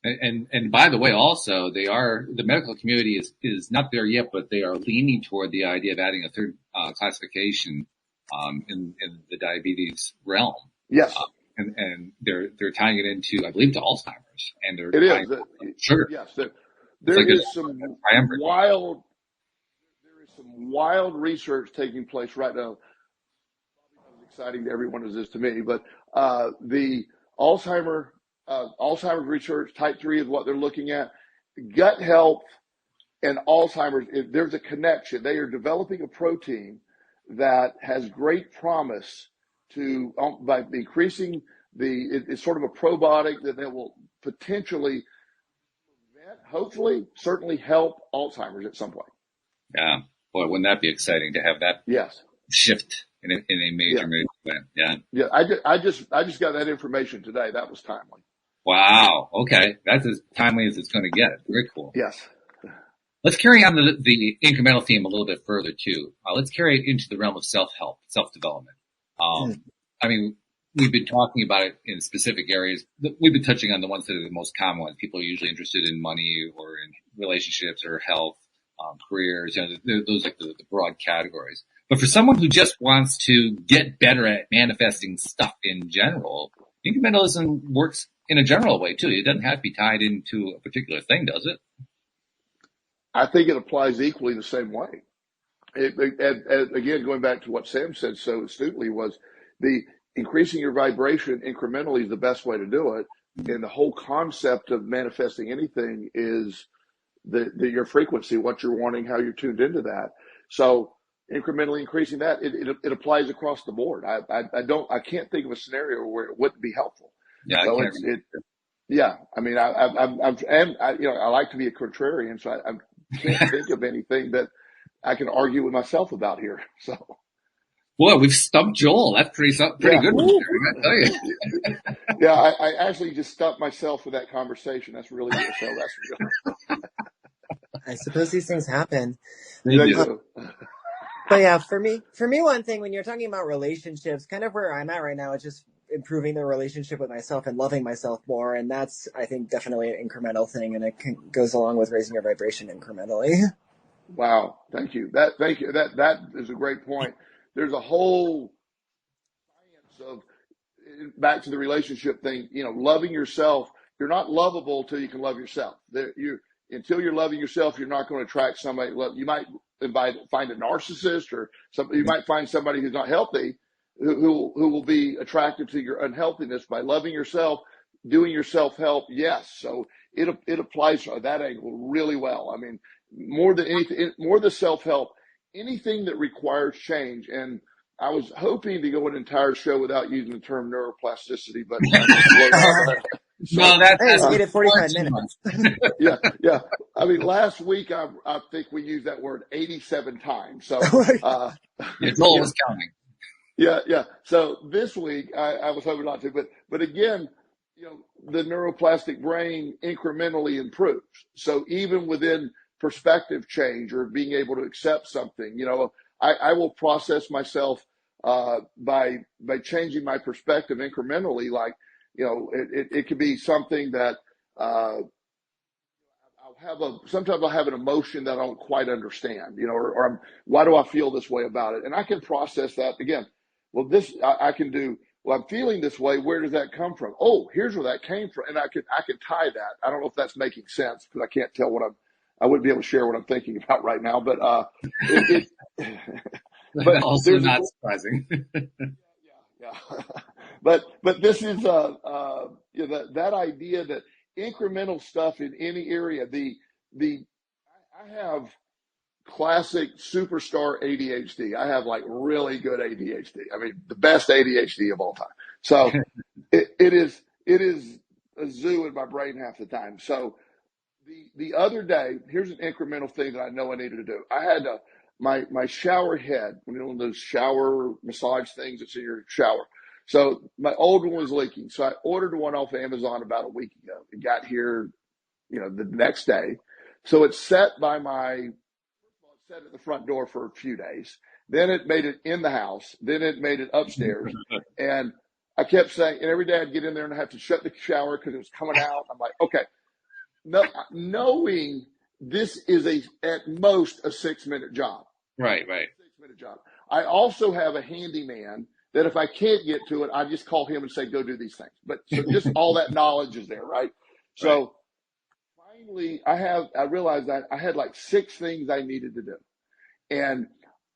And by the way, also the medical community is not there yet, but they are leaning toward the idea of adding a third classification in the diabetes realm. Yes. And they're tying it into, I believe, to Alzheimer's, and they're sugar. Yes, there is some wild research taking place right now. Probably not as exciting to everyone as it is to me, but the Alzheimer's research, type 3 is what they're looking at. Gut health and Alzheimer's, there's a connection. They are developing a protein that has great promise by increasing it's sort of a probiotic that will potentially prevent, hopefully, certainly help Alzheimer's at some point. Yeah. Boy, wouldn't that be exciting to have that shift in a major event? Yeah. Yeah. I just got that information today. That was timely. Wow. Okay. That's as timely as it's going to get. Very cool. Yes. Let's carry on the incremental theme a little bit further too. Let's carry it into the realm of self-help, self-development. I mean, we've been talking about it in specific areas. We've been touching on the ones that are the most common ones. People are usually interested in money or in relationships or health, careers. Those are the broad categories. But for someone who just wants to get better at manifesting stuff in general, incrementalism works in a general way too. It doesn't have to be tied into a particular thing, does it? I think it applies equally the same way. Again, going back to what Sam said so astutely, was the increasing your vibration incrementally is the best way to do it. And the whole concept of manifesting anything is your frequency, what you're wanting, how you're tuned into that. So incrementally increasing that, it applies across the board. I can't think of a scenario where it wouldn't be helpful. Yeah, so I mean, I like to be a contrarian, so I can't think of anything that I can argue with myself about here. So, boy, we've stumped Joel. That's pretty good. I tell you. Yeah, I actually just stumped myself with that conversation. That's really good. So that's good. I suppose these things happen. They do. But yeah, for me, one thing when you're talking about relationships, kind of where I'm at right now, it's just improving the relationship with myself and loving myself more. And that's, I think, definitely an incremental thing. And it goes along with raising your vibration incrementally. Wow. Thank you. Thank you. That is a great point. There's a whole science of, back to the relationship thing, loving yourself. You're not lovable until you can love yourself. Until you're loving yourself, you're not going to attract somebody. You might find a narcissist or something. You might find somebody who's not healthy, who will be attracted to your unhealthiness. By loving yourself, doing your self-help. Yes. So it applies to that angle really well. I mean, more than anything, more the self-help, anything that requires change. And I was hoping to go an entire show without using the term neuroplasticity, but I'm going to slow down there. So, No, Hey, that's we made it 45 far too much. minutes. yeah. I mean, last week I think we used that word 87 times. So, Yeah, Joel yeah, was counting. yeah. So this week I was hoping not to, but again, the neuroplastic brain incrementally improves. So even within perspective change or being able to accept something, I will process myself by changing my perspective incrementally. Like, it could be something that sometimes I'll have an emotion that I don't quite understand, or why do I feel this way about it? And I can process that again. Well, I can do. Well, I'm feeling this way. Where does that come from? Oh, here's where that came from, and I can tie that. I don't know if that's making sense because I can't tell I wouldn't be able to share what I'm thinking about right now. But but Also not surprising. yeah. But this is that idea that incremental stuff in any area. I have classic superstar ADHD. I have like really good ADHD. I mean, the best ADHD of all time. So it is a zoo in my brain half the time. So the other day, here's an incremental thing that I know I needed to do. I had my shower head, one of those shower massage things that's in your shower. So my old one was leaking. So I ordered one off Amazon about a week ago. It got here, the next day. So it's set at the front door for a few days. Then it made it in the house. Then it made it upstairs. And I kept saying, and every day I'd get in there and I have to shut the shower because it was coming out. I'm like, okay, knowing this is at most a 6-minute job. Right. 6-minute job. I also have a handyman that if I can't get to it, I just call him and say, go do these things. But so just all that knowledge is there, right? So finally, I realized that I had like 6 things I needed to do. And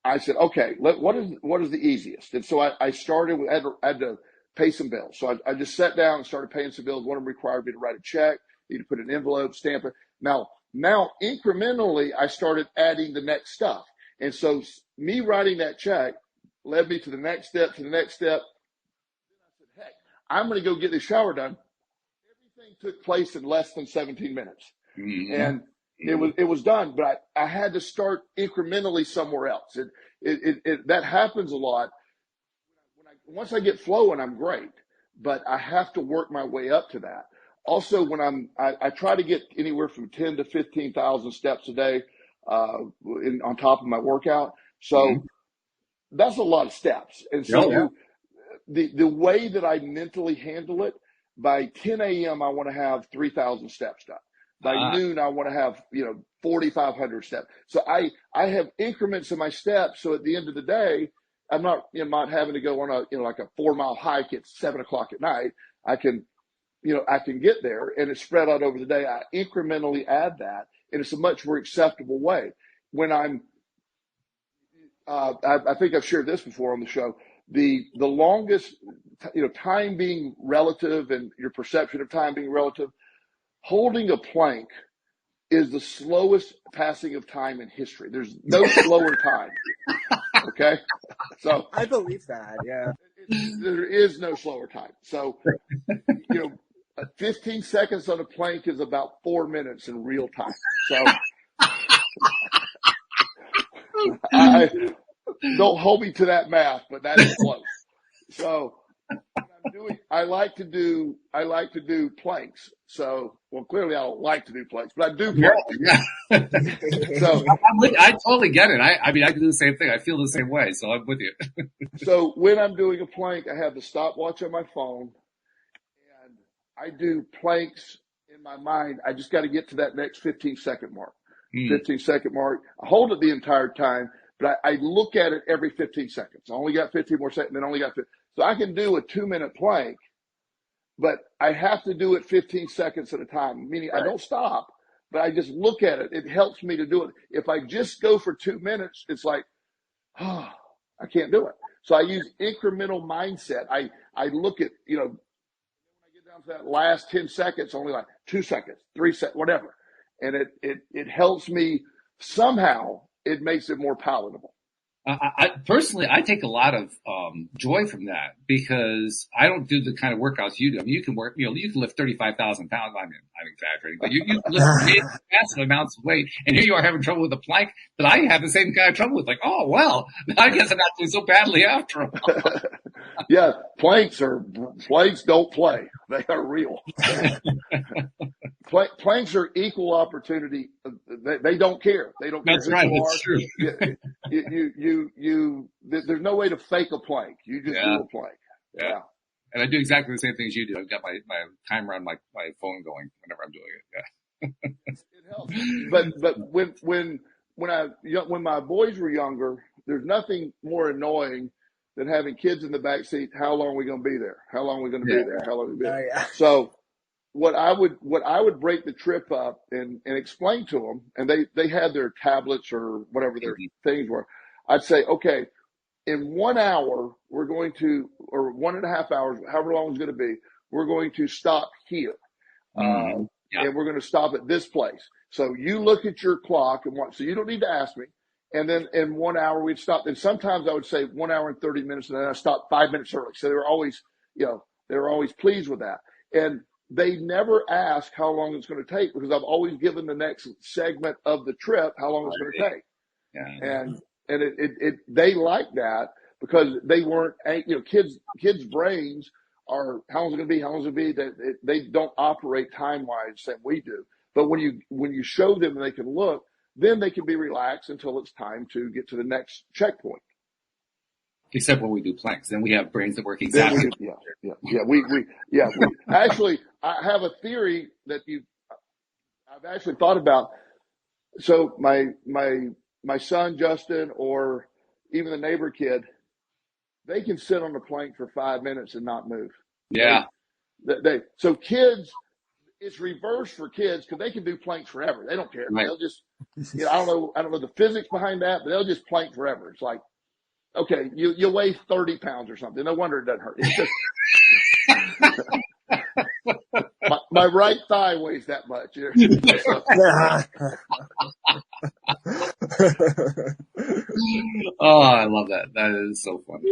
I said, okay, what is the easiest? And so I started with, I had to pay some bills. So I just sat down and started paying some bills. One of them required me to write a check, need to put an envelope, stamp it. Now incrementally, I started adding the next stuff. And so me writing that check led me to the next step, Then I said, heck, I'm going to go get the shower done. Everything took place in less than 17 minutes. Mm-hmm. And it was done, but I had to start incrementally somewhere else. That happens a lot. Once I get flowing, I'm great, but I have to work my way up to that. Also, when I try to get anywhere from 10 to 15,000 steps a day on top of my workout. So that's a lot of steps. And so the way that I mentally handle it, by 10 a.m., I want to have 3,000 steps done. By noon, I want to have, 4,500 steps. So I have increments in my steps. So at the end of the day, I'm not having to go on like a 4-mile hike at 7:00 at night. I can get there and it's spread out over the day. I incrementally add that and it's a much more acceptable way. When I think I've shared this before on the show, the longest, time being relative and your perception of time being relative, holding a plank is the slowest passing of time in history. There's no slower time. Okay. So I believe that. Yeah. There is no slower time. So, 15 seconds on a plank is about 4 minutes in real time. So don't hold me to that math, but that is close. So I like to do planks. So, well, clearly I don't like to do planks, but I do planks. So I totally get it. I mean, I do the same thing. I feel the same way. So I'm with you. So when I'm doing a plank, I have the stopwatch on my phone and I do planks in my mind. I just got to get to that next 15-second mark. 15-second mark. I hold it the entire time, but I look at it every 15 seconds. I only got 15 more seconds, then only got 15. So I can do a 2-minute plank, but I have to do it 15 seconds at a time, meaning I don't stop, but I just look at it. It helps me to do it. If I just go for 2 minutes, it's like, I can't do it. So I use incremental mindset. I look at, when I get down to that last 10 seconds, only like 2 seconds, 3 seconds, whatever. And it helps me somehow, it makes it more palatable. Personally, I take a lot of joy from that because I don't do the kind of workouts you do. I mean, you can work, you can lift 35,000 pounds. I mean, I'm exaggerating, but you can lift massive amounts of weight. And here you are having trouble with the plank that I have the same kind of trouble with. Like, oh, well, I guess I'm not doing so badly after all. Yeah, planks don't play. They are real. Planks are equal opportunity. They don't care. They don't care That's who right. you That's are. true. There's no way to fake a plank. You just do a plank. Yeah. And I do exactly the same things you do. I've got my timer on my phone going whenever I'm doing it. Yeah. It helps. But when my boys were younger, there's nothing more annoying than having kids in the back seat. How long are we going to be there? How long are we going to be there? How long are we going to be there? Oh, yeah. So what I would break the trip up and explain to them, and they had their tablets or whatever their things were. I'd say, okay, in 1 hour, we're going to, or 1.5 hours, however long it's going to be, we're going to stop here. And we're going to stop at this place. So you look at your clock and so you don't need to ask me. And then in 1 hour, we'd stop. And sometimes I would say 1 hour and 30 minutes, and then I stopped 5 minutes early. So they were always pleased with that. And they never ask how long it's going to take because I've always given the next segment of the trip how long it's going to take. Yeah. And they like that because they weren't, kids' brains are how long is it going to be? How long is it going to be? They don't operate time-wise the same we do. But when you show them and they can look, then they can be relaxed until it's time to get to the next checkpoint. Except when we do planks, then we have brains that work exactly. We actually, I have a theory that I've actually thought about. So my son Justin, or even the neighbor kid, they can sit on the plank for 5 minutes and not move. Yeah. So kids, it's reversed for kids because they can do planks forever. They don't care. Right. They'll just, I don't know the physics behind that, but they'll just plank forever. It's like, okay, you weigh 30 pounds or something. No wonder it doesn't hurt. It's just, my right thigh weighs that much. Oh, I love that. That is so funny.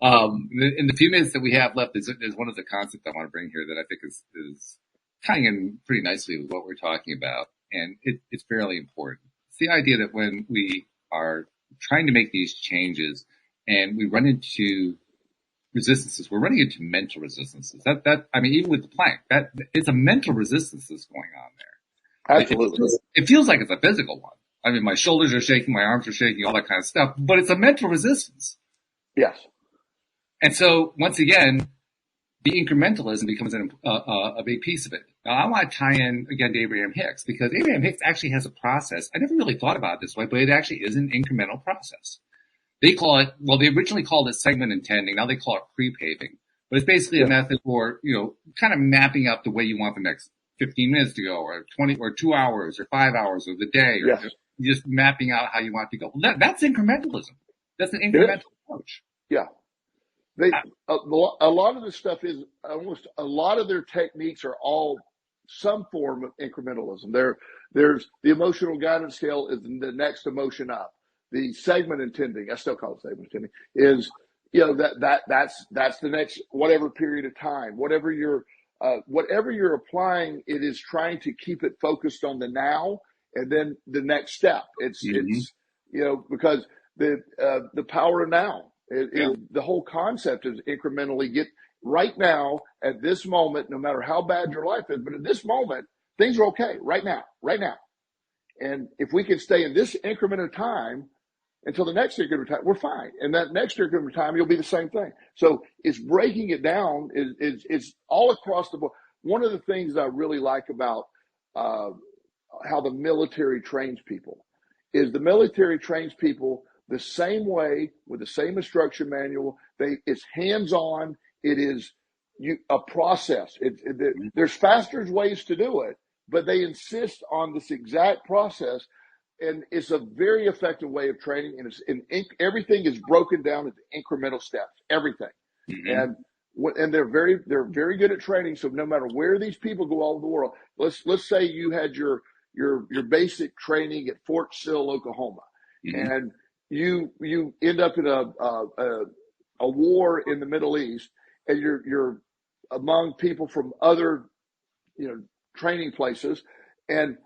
In the few minutes that we have left, there's one of the concepts I want to bring here that I think is tying in pretty nicely with what we're talking about, and it's fairly important. It's the idea that when we are trying to make these changes and we run into resistances, we're running into mental resistances. I mean, even with the plank, that it's a mental resistance that's going on there. Absolutely. It feels like it's a physical one. I mean, my shoulders are shaking, my arms are shaking, all that kind of stuff, but it's a mental resistance. Yes. And so once again, the incrementalism becomes a big piece of it. Now, I want to tie in again to Abraham Hicks because Abraham Hicks actually has a process. I never really thought about it this way, but it actually is an incremental process. They originally called it segment intending. Now they call it pre-paving, but it's basically a method for, kind of mapping out the way you want the next 15 minutes to go, or 20 or 2 hours or 5 hours of the day, or just mapping out how you want it to go. Well, that's incrementalism. That's an incremental approach. Yeah. A lot of this stuff is almost a lot of their techniques are all some form of incrementalism. There's the emotional guidance scale is the next emotion up. The segment intending, I still call it segment intending, is that's the next whatever period of time, whatever you're applying, it is trying to keep it focused on the now and then the next step. It's because the power of now. The whole concept is incrementally get right now at this moment, no matter how bad your life is, but at this moment, things are okay right now. And if we can stay in this increment of time until the next increment of time, we're fine. And that next increment of time, you'll be the same thing. So it's breaking it down is all across the board. One of the things I really like about how the military trains people is the military trains people the same way with the same instruction manual. It's hands-on. It is a process. There's faster ways to do it, but they insist on this exact process, and it's a very effective way of training. And everything is broken down into incremental steps. Everything, and they're very good at training. So no matter where these people go all over the world, let's say you had your basic training at Fort Sill, Oklahoma, and you end up in a war in the Middle East, and you're among people from other, training places, and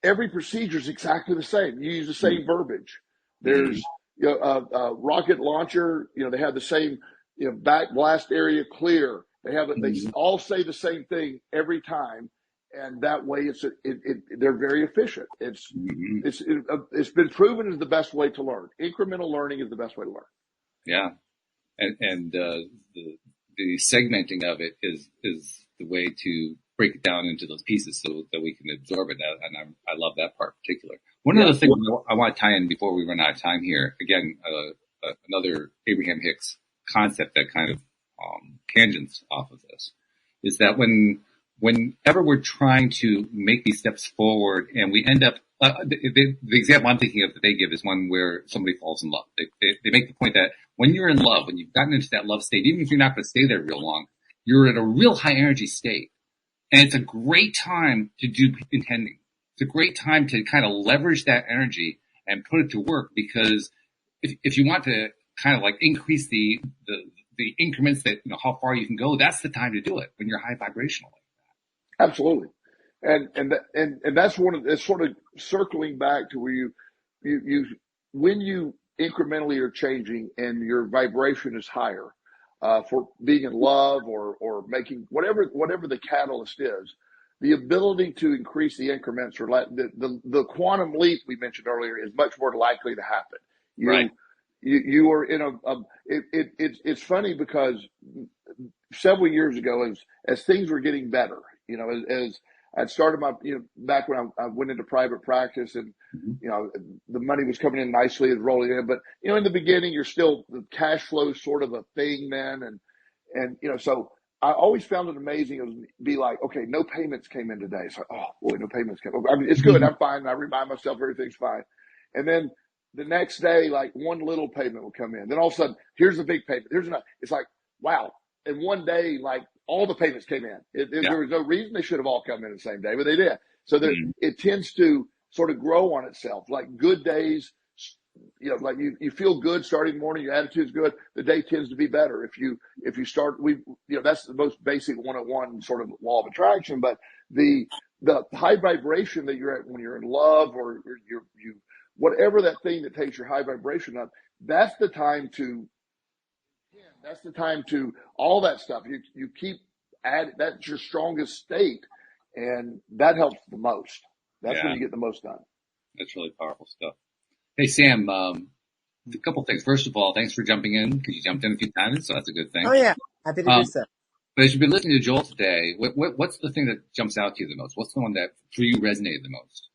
every procedure is exactly the same. You use the same verbiage. Mm-hmm. There's rocket launcher. They have the same back blast area clear. They have it. They Mm-hmm. all say the same thing every time, and that way they're very efficient. Mm-hmm. It's been proven as the best way to learn. Incremental learning is the best way to learn. Yeah. And the segmenting of it is the way to break it down into those pieces so that we can absorb it. And I love that part in particular. One other thing I want to tie in before we run out of time here, again, another Abraham Hicks concept that kind of tangents off of this, is that whenever we're trying to make these steps forward and we end up, the example I'm thinking of that they give is one where somebody falls in love. They make the point that when you're in love, when you've gotten into that love state, even if you're not going to stay there real long, you're in a real high energy state. And it's a great time to do intending. It's a great time to kind of leverage that energy and put it to work, because if you want to kind of like increase the increments that, how far you can go, that's the time to do it when you're high vibrational. Absolutely. And that's it's sort of circling back to where when you incrementally are changing and your vibration is higher, for being in love or making whatever the catalyst is, the ability to increase the increments or the quantum leap we mentioned earlier is much more likely to happen. Right. You are in it's funny because several years ago, as things were getting better, as I'd started my, back when I went into private practice, and, the money was coming in nicely and rolling in. But, in the beginning, the cash flow is sort of a thing then. And, so I always found it amazing. It would be like, okay, no payments came in today. So, oh boy, no payments came. I mean, it's good. I'm fine. I remind myself everything's fine. And then the next day, like one little payment would come in. Then all of a sudden, here's a big payment. Here's another. It's like, wow. And one day, like all the payments came in. There was no reason they should have all come in the same day, but they did. So it tends to sort of grow on itself. Like good days, like you feel good starting morning, your attitude's good. The day tends to be better. If you start, that's the most basic 101 sort of law of attraction. But the high vibration that you're at when you're in love, or you whatever that thing that takes your high vibration up, that's the time to all that stuff. You keep adding. That's your strongest state, and that helps the most. That's when you get the most done. That's really powerful stuff. Hey, Sam, a couple things. First of all, thanks for jumping in, because you jumped in a few times, so that's a good thing. Oh yeah, happy to do so. But as you've been listening to Joel today, what's the thing that jumps out to you the most? What's the one that for you resonated the most?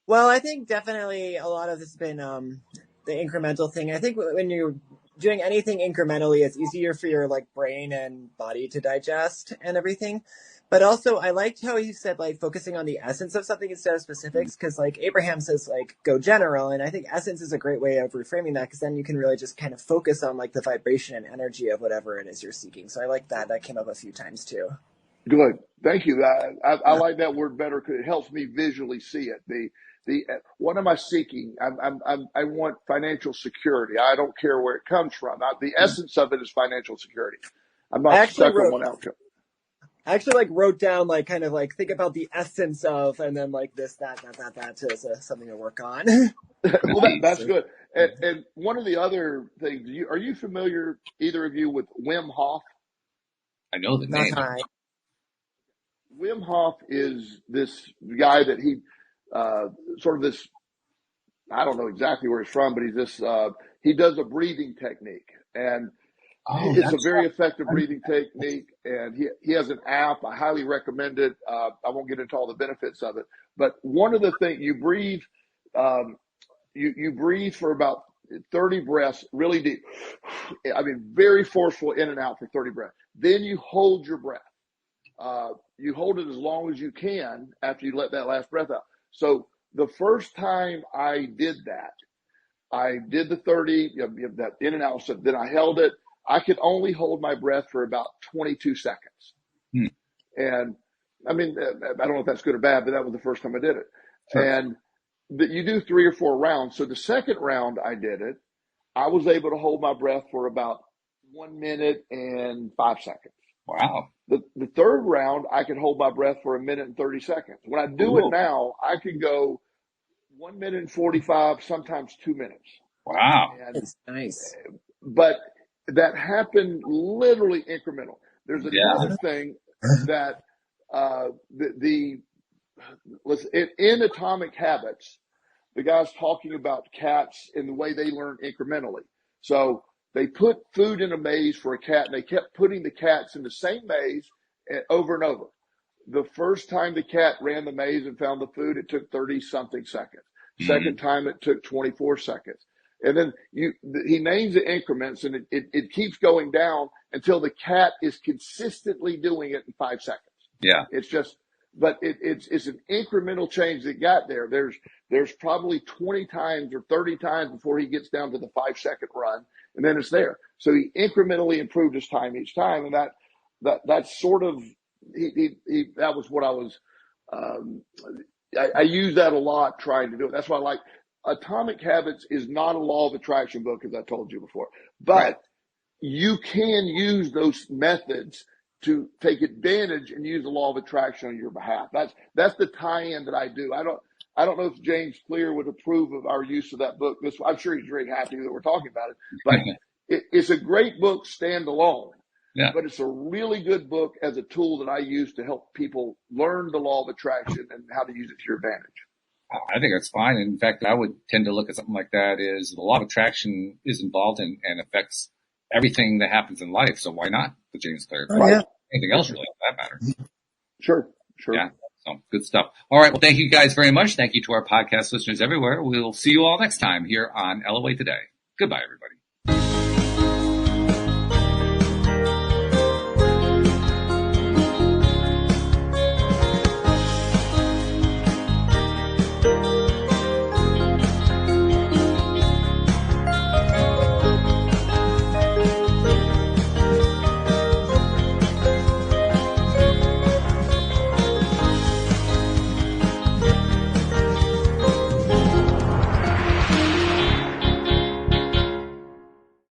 Well, I think definitely a lot of this has been the incremental thing. I think when you're doing anything incrementally, it's easier for your brain and body to digest and everything. But also, I liked how you said focusing on the essence of something instead of specifics, because Abraham says go general, and I think essence is a great way of reframing that, because then you can really just kind of focus on the vibration and energy of whatever it is you're seeking. So I like that. That came up a few times too. Good, thank you. I like that word better because it helps me visually see it. What am I seeking? I want financial security. I don't care where it comes from. The essence of it is financial security. I'm not stuck on one outcome. I actually wrote down think about the essence of, and then this, that to something to work on. Well, that's good. And one of the other things, are you familiar, either of you, with Wim Hof? I know the name. Wim Hof is this guy that he sort of this, I don't know exactly where he's from, but he does a breathing technique, and it's a very effective breathing technique, and he has an app. I highly recommend it. I won't get into all the benefits of it, but one of the things, you breathe, you breathe for about 30 breaths, really deep. I mean, very forceful in and out for 30 breaths. Then you hold your breath. You hold it as long as you can after you let that last breath out. So the first time I did that, I did the 30, that in and out. So then I held it. I could only hold my breath for about 22 seconds. And I mean, I don't know if that's good or bad, but that was the first time I did it. Sure. And you do 3 or 4 rounds. So the second round I did it, I was able to hold my breath for about 1 minute and 5 seconds. Wow. The third round, I could hold my breath for 1 minute and 30 seconds. When I do it now, I can go 1 minute and 45, sometimes 2 minutes. Wow. And, It's nice. but that happened literally incremental. There's another thing that listen, in Atomic Habits, the guy's talking about cats and the way they learn incrementally. So they put food in a maze for a cat, and they kept putting the cats in the same maze over and over. The first time the cat ran the maze and found the food, it took 30-something seconds. Second time, it took 24 seconds. And then he names the increments, and it keeps going down until the cat is consistently doing it in 5 seconds. Yeah. It's just, but it's an incremental change that got there. There's probably 20 times or 30 times before he gets down to the 5-second run, and then it's there. So he incrementally improved his time each time, and that's sort of that was what I was. I use that a lot trying to do it. That's why I like Atomic Habits is not a law of attraction book, as I told you before, but you can use those methods to take advantage and use the law of attraction on your behalf. That's the tie-in that I do. I don't know if James Clear would approve of our use of that book. I'm sure he's very happy that we're talking about it, but it's a great book standalone. Yeah. But it's a really good book as a tool that I use to help people learn the law of attraction and how to use it to your advantage. I think that's fine. In fact, I would tend to look at something like that is the law of attraction is involved in and affects everything that happens in life. So why not the James Clear? Yeah. Anything else really, for that matter. Sure. Yeah. So good stuff. All right. Well, thank you guys very much. Thank you to our podcast listeners everywhere. We'll see you all next time here on LOA Today. Goodbye, everybody.